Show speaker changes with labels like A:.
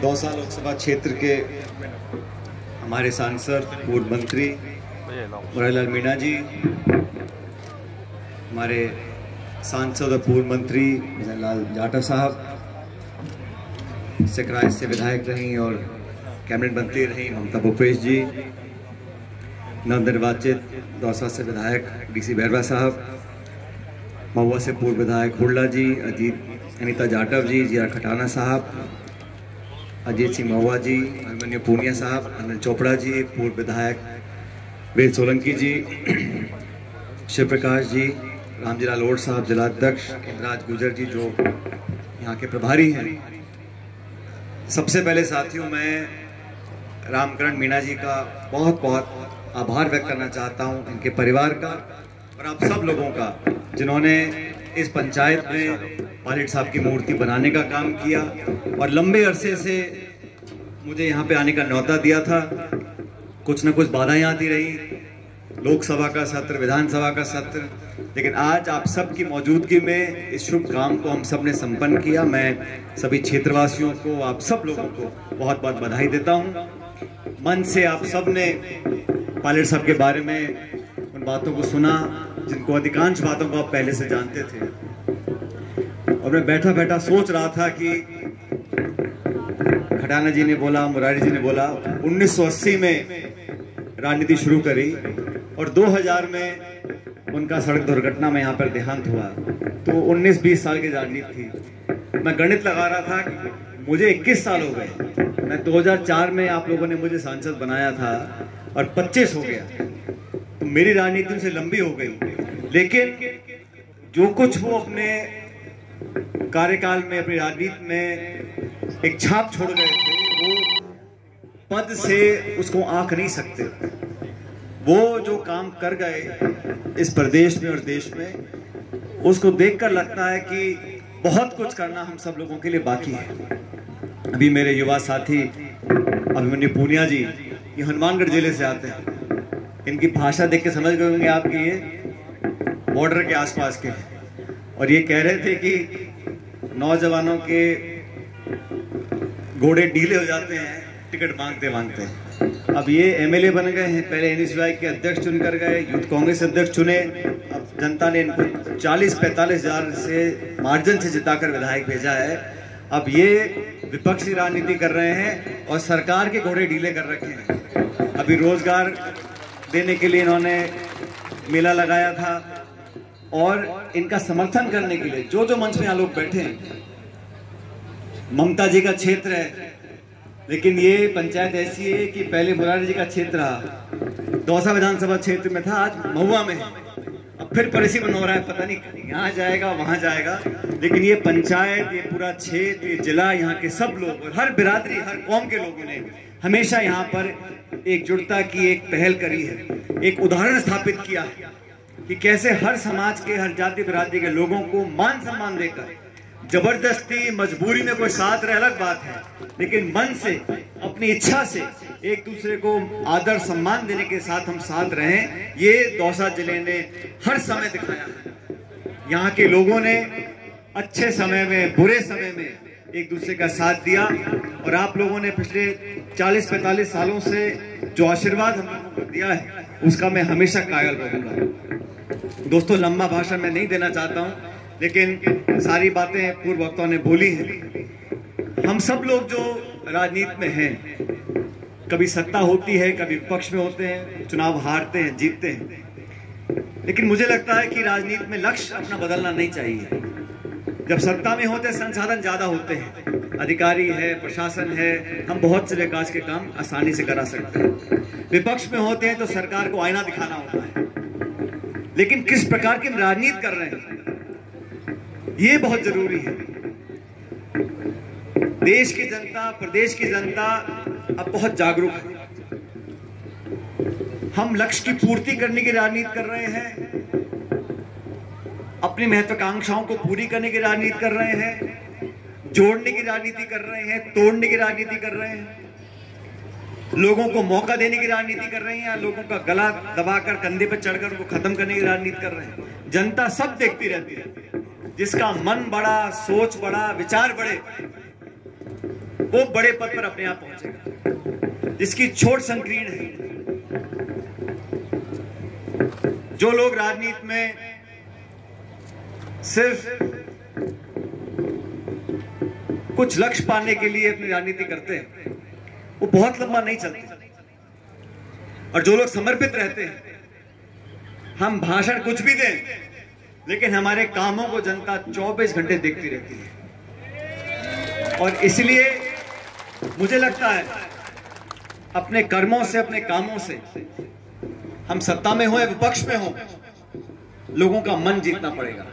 A: दौसा लोकसभा क्षेत्र के हमारे सांसद पूर्व मंत्री मुरारीलाल मीणा जी, हमारे सांसद और पूर्व मंत्री लाल जाटव साहब, सकराय से विधायक रहीं और कैबिनेट मंत्री रहीं ममता भूपेश जी, नवनिर्वाचित दौसा से विधायक डीसी बैरवा साहब, महुआ से पूर्व विधायक हुड्डा जी, अनीता जाटव जी, जीआर खटाना साहब, अजीत सिंह महुआ जी, अभिमन्यु पूनिया साहब, अनिल चोपड़ा जी, पूर्व विधायक वेद सोलंकी जी, शिव प्रकाश जी, रामजी लाल ओड साहब जिलाध्यक्ष, इंद्राज गुजर जी जो यहाँ के प्रभारी हैं। सबसे पहले साथियों, मैं रामकरण मीणा जी का बहुत बहुत आभार व्यक्त करना चाहता हूँ, इनके परिवार का और आप सब लोगों का, जिन्होंने इस पंचायत में पायलट साहब की मूर्ति बनाने का काम किया और लंबे अरसे से मुझे यहाँ पे आने का न्योता दिया था। कुछ न कुछ बाधाएं आती रही, लोकसभा का सत्र, विधानसभा का सत्र, लेकिन आज आप सबकी मौजूदगी में इस शुभ काम को हम सब ने संपन्न किया। मैं सभी क्षेत्रवासियों को, आप सब लोगों को बहुत बहुत बधाई देता हूँ। मन से आप सब ने पायलट साहब के बारे में उन बातों को सुना जिनको अधिकांश बातों को आप पहले से जानते थे, और मैं बैठा बैठा सोच रहा था कि खटाना जी ने बोला, मुरारी जी ने बोला, 1980 में राजनीति शुरू करी और 2000 में उनका सड़क दुर्घटना में यहाँ पर देहांत हुआ, तो 19-20 साल की राजनीति थी। मैं गणित लगा रहा था कि मुझे 21 साल हो गए। मैं 2004 में आप लोगों ने मुझे सांसद बनाया था और 25 हो गया, तो मेरी राजनीति उनसे लंबी हो गई। लेकिन जो कुछ वो अपने कार्यकाल में, अपनी राजनीति में एक छाप छोड़ गए थे, वो पद से उसको आंक नहीं सकते। वो जो काम कर गए इस प्रदेश में और देश में, उसको देखकर लगता है कि बहुत कुछ करना हम सब लोगों के लिए बाकी है। अभी मेरे युवा साथी अभिमन्यु पूनिया जी, ये हनुमानगढ़ जिले से आते हैं, इनकी भाषा देख के समझ गए होंगे आप कि ये बॉर्डर के आसपास के हैं, और ये कह रहे थे कि नौजवानों के घोड़े ढीले हो जाते हैं टिकट मांगते मांगते। अब ये एमएलए बन गए हैं, पहले एनएसयूआई के अध्यक्ष चुनकर गए, यूथ कांग्रेस अध्यक्ष चुने, अब जनता ने इनको 40-45 हजार से मार्जिन से जिताकर विधायक भेजा है। अब ये विपक्षी राजनीति कर रहे हैं और सरकार के घोड़े ढीले कर रखे हैं। अभी रोजगार देने के लिए इन्होंने मेला लगाया था, और इनका समर्थन करने के लिए जो जो मंच में यहाँ लोग बैठे हैं, ममता जी का क्षेत्र है, लेकिन ये पंचायत ऐसी है कि पहले मुरारी जी का क्षेत्र रहा, दौसा विधानसभा क्षेत्र में था, आज महुआ में है, अब फिर परिसीमन हो रहा है, पता नहीं यहाँ जाएगा वहां जाएगा। लेकिन ये पंचायत, ये पूरा क्षेत्र, ये जिला, यहाँ के सब लोग और हर बिरादरी, हर कौम के लोगों ने हमेशा यहाँ पर एकजुटता की एक पहल करी है, एक उदाहरण स्थापित किया है कि कैसे हर समाज के, हर जाति बिरादरी के लोगों को मान सम्मान देकर, जबरदस्ती मजबूरी में कोई साथ रहे अलग बात है, लेकिन मन से, अपनी इच्छा से एक दूसरे को आदर सम्मान देने के साथ हम साथ रहें, ये दौसा जिले ने हर समय दिखाया है। यहाँ के लोगों ने अच्छे समय में, बुरे समय में एक दूसरे का साथ दिया, और आप लोगों ने पिछले 40-45 सालों से जो आशीर्वाद हम लोगों को दिया है, उसका मैं हमेशा कायल रहूंगा। दोस्तों, लंबा भाषण मैं नहीं देना चाहता हूं, लेकिन सारी बातें पूर्व वक्ताओं ने बोली हैं। हम सब लोग जो राजनीति में हैं, कभी सत्ता होती है, कभी विपक्ष में होते हैं, चुनाव हारते हैं, जीतते हैं, लेकिन मुझे लगता है कि राजनीति में लक्ष्य अपना बदलना नहीं चाहिए। जब सत्ता में होते हैं, संसाधन ज्यादा होते हैं, अधिकारी है, प्रशासन है, हम बहुत से विकास के काम आसानी से करा सकते हैं। विपक्ष में होते हैं तो सरकार को आईना दिखाना होता है, लेकिन किस प्रकार की राजनीति कर रहे हैं ये बहुत जरूरी है। देश की जनता, प्रदेश की जनता अब बहुत जागरूक है। हम लक्ष्य की पूर्ति करने की राजनीति कर रहे हैं, अपनी महत्वाकांक्षाओं को पूरी करने की राजनीति कर रहे हैं, जोड़ने की राजनीति कर रहे हैं, तोड़ने की राजनीति कर रहे हैं, लोगों को मौका देने की राजनीति कर रहे हैं, या लोगों का गला दबाकर, कंधे पर चढ़कर उनको खत्म करने की राजनीति कर रहे हैं। जनता सब देखती रहती है, जिसका मन बड़ा, सोच बड़ा, विचार बड़े, वो बड़े पद पर अपने आप पहुंचेगा, जिसकी छोट संकीर्ण है। जो लोग राजनीति में सिर्फ कुछ लक्ष्य पाने के लिए अपनी राजनीति करते हैं, वो बहुत लंबा नहीं चलते। और जो लोग समर्पित रहते हैं, हम भाषण कुछ भी दें, लेकिन हमारे कामों को जनता 24 घंटे देखती रहती है। और इसलिए मुझे लगता है अपने कर्मों से, अपने कामों से, हम सत्ता में हो या विपक्ष में हो, लोगों का मन जीतना पड़ेगा।